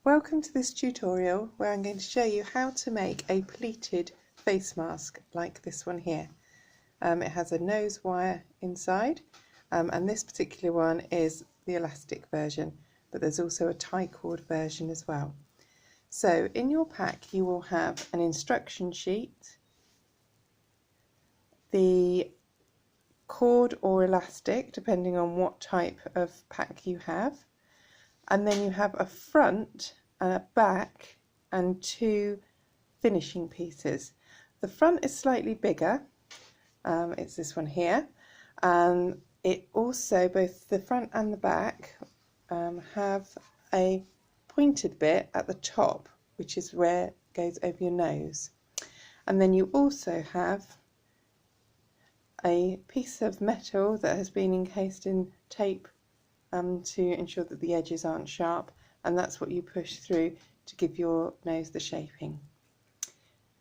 Welcome to this tutorial where I'm going to show you how to make a pleated face mask like this one here. It has a nose wire inside and this particular one is the elastic version, but there's also a tie cord version as well. So in your pack you will have an instruction sheet, the cord or elastic depending on what type of pack you have, and then you have a front and a back and two finishing pieces. The front is slightly bigger, it's this one here, and it also, both the front and the back have a pointed bit at the top, which is where it goes over your nose. And then you also have a piece of metal that has been encased in tape to ensure that the edges aren't sharp, and that's what you push through to give your nose the shaping.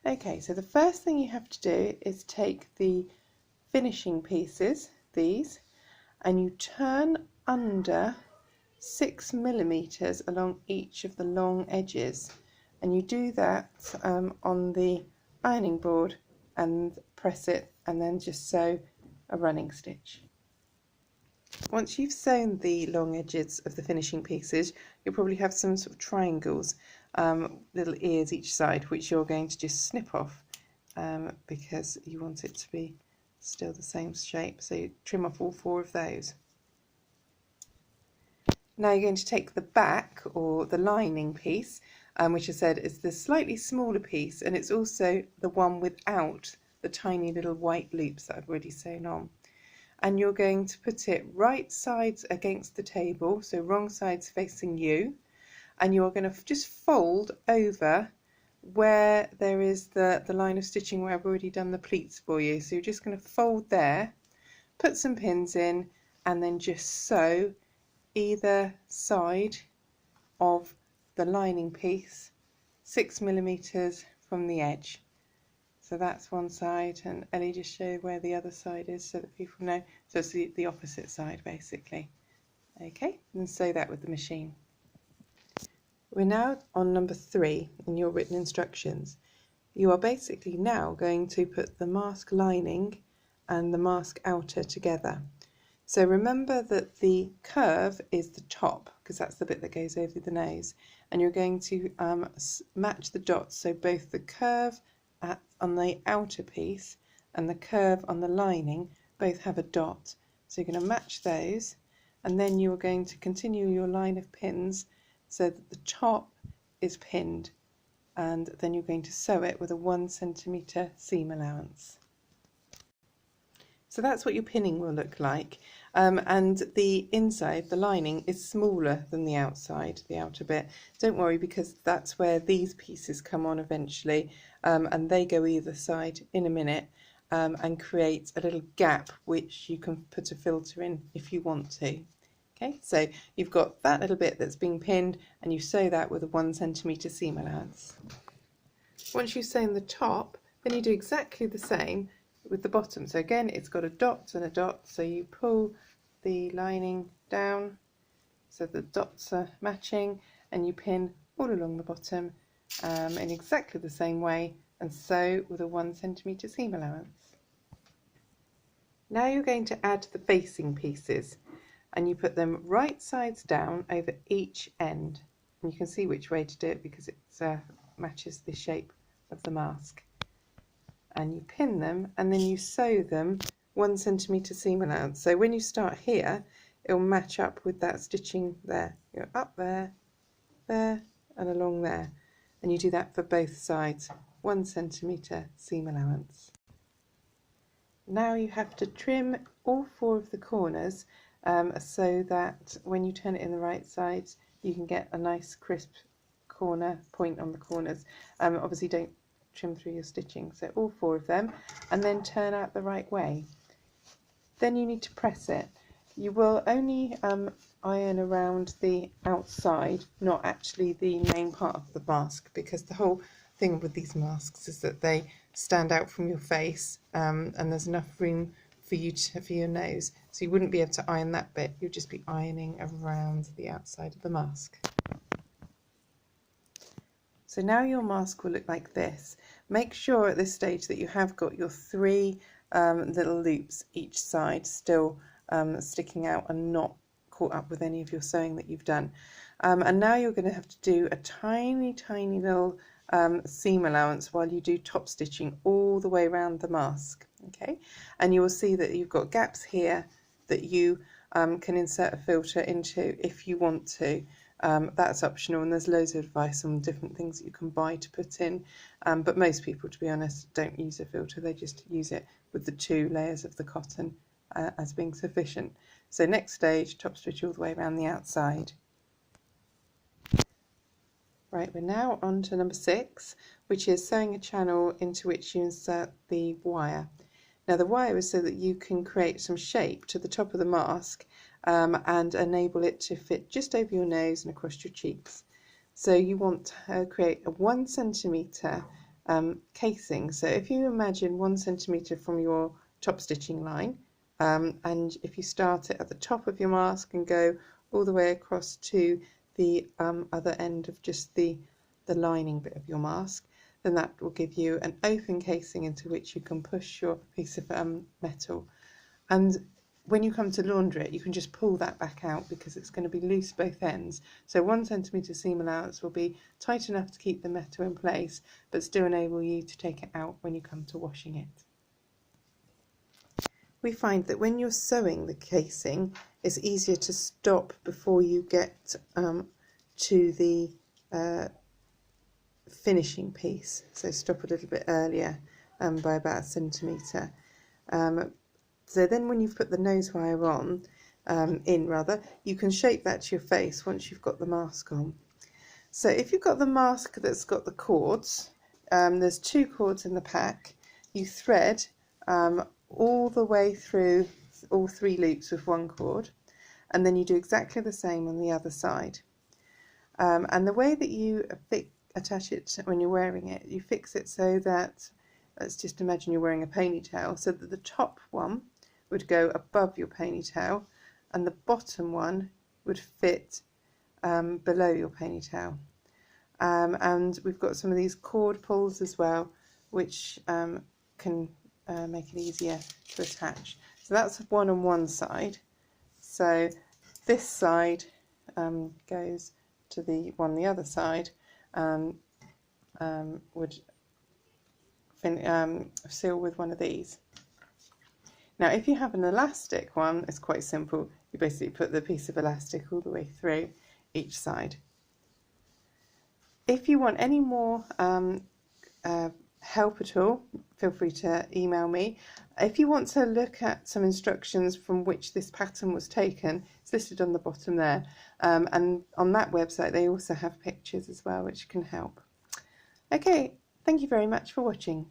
Okay, so the first thing you have to do is take the finishing pieces, these, and you turn under 6 millimeters along each of the long edges, and you do that on the ironing board and press it and then just sew a running stitch. Once you've sewn the long edges of the finishing pieces, you'll probably have some sort of triangles, little ears each side, which you're going to just snip off because you want it to be still the same shape. So you trim off all 4 of those. Now you're going to take the back or the lining piece, which I said is the slightly smaller piece, and it's also the one without the tiny little white loops that I've already sewn on. And you're going to put it right sides against the table, so wrong sides facing you, and you're going to just fold over where there is the line of stitching where I've already done the pleats for you. So you're just going to fold there, put some pins in, and then just sew either side of the lining piece 6 millimeters from the edge. So that's one side, and Ellie just showed where the other side is so that people know. So it's the opposite side basically. Okay, and sew that with the machine. We're now on number 3 in your written instructions. You are basically now going to put the mask lining and the mask outer together. So remember that the curve is the top, because that's the bit that goes over the nose, and you're going to match the dots, so both the curve on the outer piece and the curve on the lining both have a dot. So you're going to match those, and then you're going to continue your line of pins so that the top is pinned, and then you're going to sew it with a 1 centimeter seam allowance. So that's what your pinning will look like, and the inside, the lining, is smaller than the outside, the outer bit. Don't worry, because that's where these pieces come on eventually, and they go either side in a minute and create a little gap which you can put a filter in if you want to. Okay, so you've got that little bit that's being pinned, and you sew that with a 1 centimeter seam allowance. Once you've sewn the top, then you do exactly the same with the bottom. So again, it's got a dot and a dot, so you pull the lining down so the dots are matching, and you pin all along the bottom in exactly the same way, and sew with a 1 centimeter seam allowance. Now you're going to add the facing pieces, and you put them right sides down over each end, and you can see which way to do it because it matches the shape of the mask. And you pin them, and then you sew them 1 centimeter seam allowance. So when you start here, it will match up with that stitching there. You're up there, there, and along there, and you do that for both sides, 1 centimeter seam allowance. Now you have to trim all 4 of the corners so that when you turn it in the right side, you can get a nice crisp corner point on the corners. Obviously don't trim through your stitching, so all 4 of them, and then turn out the right way. Then you need to press it. You will only iron around the outside, not actually the main part of the mask, because the whole thing with these masks is that they stand out from your face, and there's enough room for you for your nose, so you wouldn't be able to iron that bit. You'd just be ironing around the outside of the mask. So now your mask will look like this. Make sure at this stage that you have got your 3 little loops each side still sticking out and not caught up with any of your sewing that you've done. And now you're going to have to do a tiny little seam allowance while you do top stitching all the way around the mask. Okay, and you will see that you've got gaps here that you can insert a filter into if you want to. That's optional, and there's loads of advice on different things that you can buy to put in, but most people, to be honest, don't use a filter. They just use it with the 2 layers of the cotton as being sufficient. So next stage, top stitch all the way around the outside. Right, we're now on to number 6, which is sewing a channel into which you insert the wire. Now the wire is so that you can create some shape to the top of the mask and enable it to fit just over your nose and across your cheeks. So you want to create a 1 centimetre casing. So if you imagine 1 centimetre from your top stitching line, and if you start it at the top of your mask and go all the way across to the other end of just the lining bit of your mask, then that will give you an open casing into which you can push your piece of metal. And when you come to launder it, you can just pull that back out because it's going to be loose both ends. So 1 centimetre seam allowance will be tight enough to keep the metal in place, but still enable you to take it out when you come to washing it. We find that when you're sewing the casing, it's easier to stop before you get to the finishing piece. So stop a little bit earlier by about 1 centimetre. So then when you've put the nose wire on, you can shape that to your face once you've got the mask on. So if you've got the mask that's got the cords, there's 2 cords in the pack, you thread all the way through all 3 loops with 1 cord, and then you do exactly the same on the other side. And the way that you attach it when you're wearing it, you fix it so that, let's just imagine you're wearing a ponytail, so that the top one would go above your ponytail and the bottom one would fit below your ponytail. And we've got some of these cord pulls as well, which can make it easier to attach. So that's one on one side. So this side goes to the one on the other side and would seal with one of these. Now if you have an elastic one, it's quite simple. You basically put the piece of elastic all the way through each side. If you want any more help at all, feel free to email me. If you want to look at some instructions from which this pattern was taken, it's listed on the bottom there, and on that website they also have pictures as well which can help. Okay, thank you very much for watching.